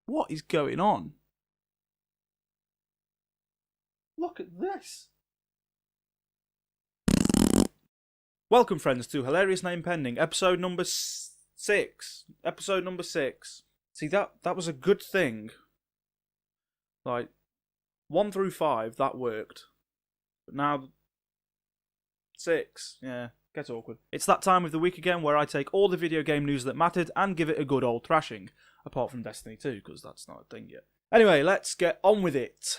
What is going on? Look at this. Welcome, friends, to Hilarious Name Pending, episode number 6. Episode number 6. See, that was a good thing. Like, 1 through 5, that worked. But now, 6, yeah, gets awkward. It's that time of the week again where I take all the video game news that mattered and give it a good old thrashing. Apart from Destiny 2, because that's not a thing yet. Anyway, let's get on with it.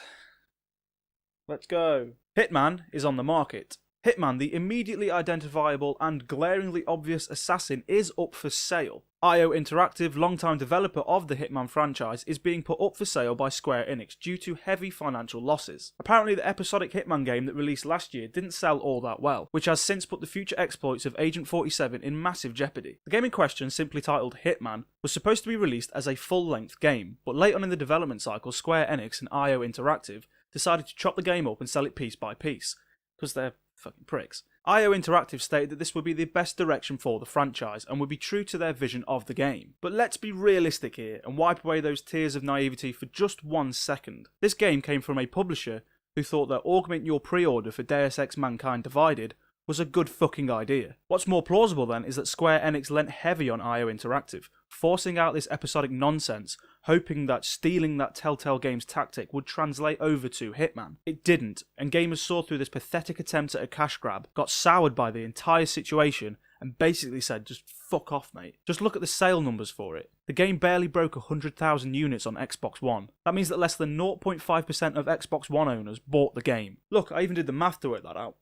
Let's go. Hitman is on the market. Hitman, the immediately identifiable and glaringly obvious assassin, is up for sale. IO Interactive, longtime developer of the Hitman franchise, is being put up for sale by Square Enix due to heavy financial losses. Apparently the episodic Hitman game that released last year didn't sell all that well, which has since put the future exploits of Agent 47 in massive jeopardy. The game in question, simply titled Hitman, was supposed to be released as a full-length game, but late on in the development cycle, Square Enix and IO Interactive decided to chop the game up and sell it piece by piece, because they're fucking pricks. IO Interactive stated that this would be the best direction for the franchise and would be true to their vision of the game. But let's be realistic here and wipe away those tears of naivety for just 1 second. This game came from a publisher who thought that augment your pre-order for Deus Ex Mankind Divided was a good fucking idea. What's more plausible then is that Square Enix lent heavy on IO Interactive, forcing out this episodic nonsense, hoping that stealing that Telltale Games tactic would translate over to Hitman. It didn't, and gamers saw through this pathetic attempt at a cash grab, got soured by the entire situation, and basically said, just fuck off, mate. Just look at the sale numbers for it. The game barely broke 100,000 units on Xbox One. That means that less than 0.5% of Xbox One owners bought the game. Look, I even did the math to work that out.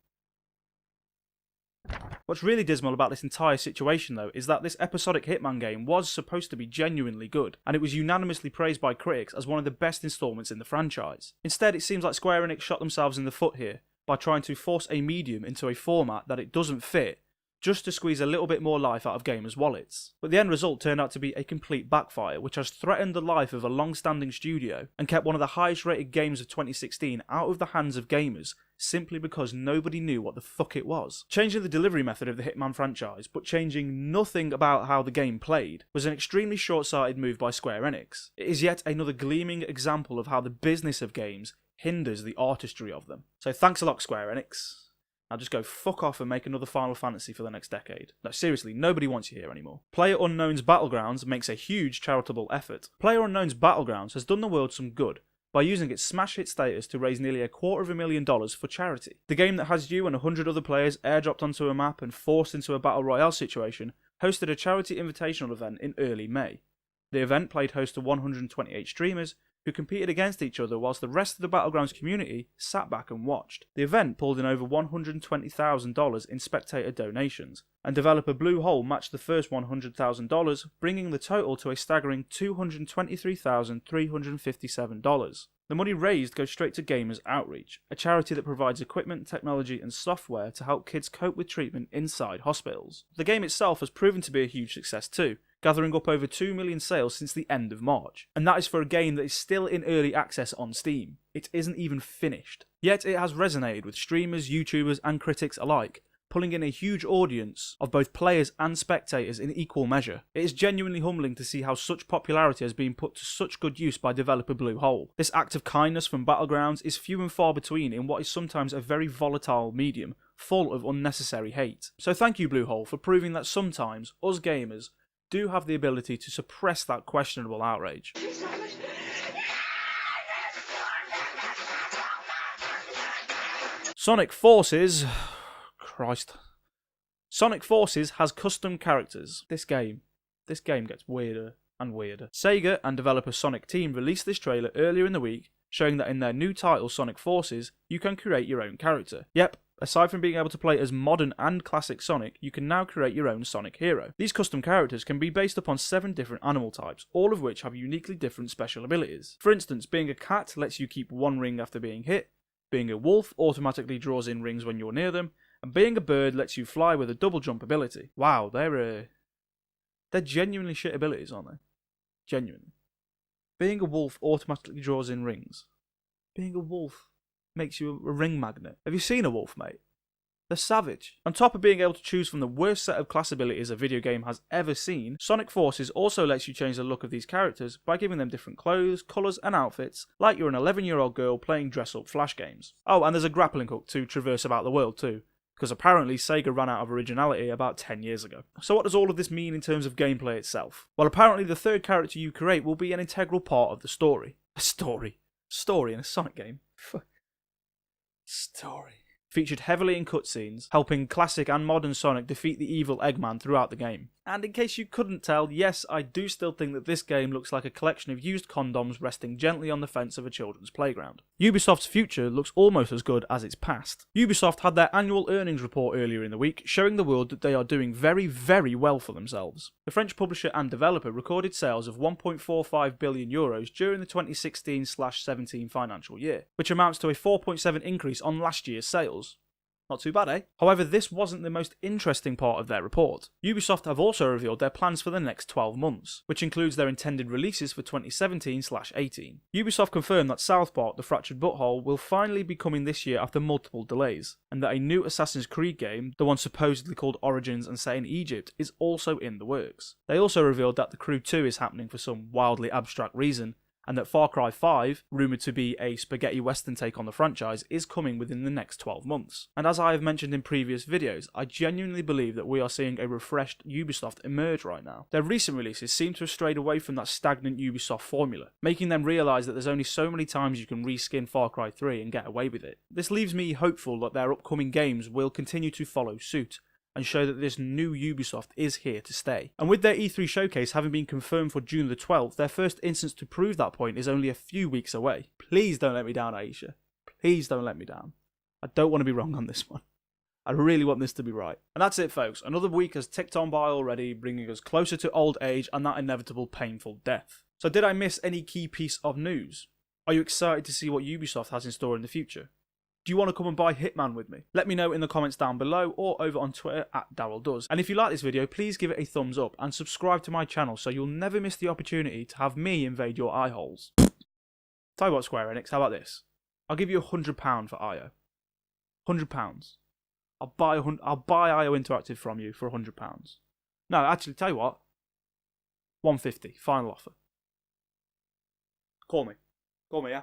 What's really dismal about this entire situation though is that this episodic Hitman game was supposed to be genuinely good, and it was unanimously praised by critics as one of the best installments in the franchise. Instead, it seems like Square Enix shot themselves in the foot here by trying to force a medium into a format that it doesn't fit, just to squeeze a little bit more life out of gamers' wallets. But the end result turned out to be a complete backfire, which has threatened the life of a long-standing studio and kept one of the highest rated games of 2016 out of the hands of gamers, simply because nobody knew what the fuck it was. Changing the delivery method of the Hitman franchise, but changing nothing about how the game played, was an extremely short-sighted move by Square Enix. It is yet another gleaming example of how the business of games hinders the artistry of them. So thanks a lot, Square Enix. Now just go fuck off and make another Final Fantasy for the next decade. No, seriously, nobody wants you here anymore. PlayerUnknown's Battlegrounds makes a huge charitable effort. PlayerUnknown's Battlegrounds has done the world some good by using its smash hit status to raise nearly $250,000 for charity. The game that has you and 100 other players airdropped onto a map and forced into a battle royale situation hosted a charity invitational event in early May. The event played host to 128 streamers who competed against each other whilst the rest of the Battlegrounds community sat back and watched. The event pulled in over $120,000 in spectator donations, and developer Bluehole matched the first $100,000, bringing the total to a staggering $223,357. The money raised goes straight to Gamers Outreach, a charity that provides equipment, technology and software to help kids cope with treatment inside hospitals. The game itself has proven to be a huge success too, gathering up over 2 million sales since the end of March. And that is for a game that is still in early access on Steam. It isn't even finished. Yet it has resonated with streamers, YouTubers and critics alike, pulling in a huge audience of both players and spectators in equal measure. It is genuinely humbling to see how such popularity has been put to such good use by developer Bluehole. This act of kindness from Battlegrounds is few and far between in what is sometimes a very volatile medium, full of unnecessary hate. So thank you Bluehole for proving that sometimes, us gamers, do have the ability to suppress that questionable outrage. Sonic Forces... Christ. Sonic Forces has custom characters. This game gets weirder and weirder. Sega and developer Sonic Team released this trailer earlier in the week, showing that in their new title Sonic Forces, you can create your own character. Yep, aside from being able to play as modern and classic Sonic, you can now create your own Sonic hero. These custom characters can be based upon 7 different animal types, all of which have uniquely different special abilities. For instance, being a cat lets you keep 1 ring after being hit, being a wolf automatically draws in rings when you're near them, and being a bird lets you fly with a double jump ability. Wow, they're genuinely shit abilities, aren't they? Genuinely. Being a wolf automatically draws in rings. Being a wolf makes you a ring magnet. Have you seen a wolf, mate? They're savage. On top of being able to choose from the worst set of class abilities a video game has ever seen, Sonic Forces also lets you change the look of these characters by giving them different clothes, colours and outfits, like you're an 11-year-old girl playing dress-up Flash games. Oh, and there's a grappling hook to traverse about the world too, because apparently Sega ran out of originality about 10 years ago. So what does all of this mean in terms of gameplay itself? Well, apparently the third character you create will be an integral part of the story. A story? Story in a Sonic game? Story. Featured heavily in cutscenes, helping classic and modern Sonic defeat the evil Eggman throughout the game. And in case you couldn't tell, yes, I do still think that this game looks like a collection of used condoms resting gently on the fence of a children's playground. Ubisoft's future looks almost as good as its past. Ubisoft had their annual earnings report earlier in the week, showing the world that they are doing very, very well for themselves. The French publisher and developer recorded sales of €1.45 billion during the 2016/17 financial year, which amounts to a 4.7% increase on last year's sales. Not too bad, eh? However, this wasn't the most interesting part of their report. Ubisoft have also revealed their plans for the next 12 months, which includes their intended releases for 2017/18. Ubisoft confirmed that South Park: The Fractured Butthole will finally be coming this year after multiple delays, and that a new Assassin's Creed game, the one supposedly called Origins and set in Egypt, is also in the works. They also revealed that The Crew 2 is happening for some wildly abstract reason, and that Far Cry 5, rumoured to be a spaghetti western take on the franchise, is coming within the next 12 months. And as I have mentioned in previous videos, I genuinely believe that we are seeing a refreshed Ubisoft emerge right now. Their recent releases seem to have strayed away from that stagnant Ubisoft formula, making them realise that there's only so many times you can reskin Far Cry 3 and get away with it. This leaves me hopeful that their upcoming games will continue to follow suit, and show that this new Ubisoft is here to stay. And with their E3 showcase having been confirmed for June the 12th, their first instance to prove that point is only a few weeks away. Please don't let me down, Aisha. Please don't let me down. I don't want to be wrong on this one. I really want this to be right. And that's it, folks. Another week has ticked on by already, bringing us closer to old age and that inevitable painful death. So did I miss any key piece of news? Are you excited to see what Ubisoft has in store in the future? Do you want to come and buy Hitman with me? Let me know in the comments down below or over on Twitter @DarylDoes. And if you like this video, please give it a thumbs up and subscribe to my channel so you'll never miss the opportunity to have me invade your eye holes. Tell you what, Square Enix, how about this? I'll give you £100 for IO. £100. I'll buy IO Interactive from you for £100. No, actually, tell you what. £150, final offer. Call me, yeah?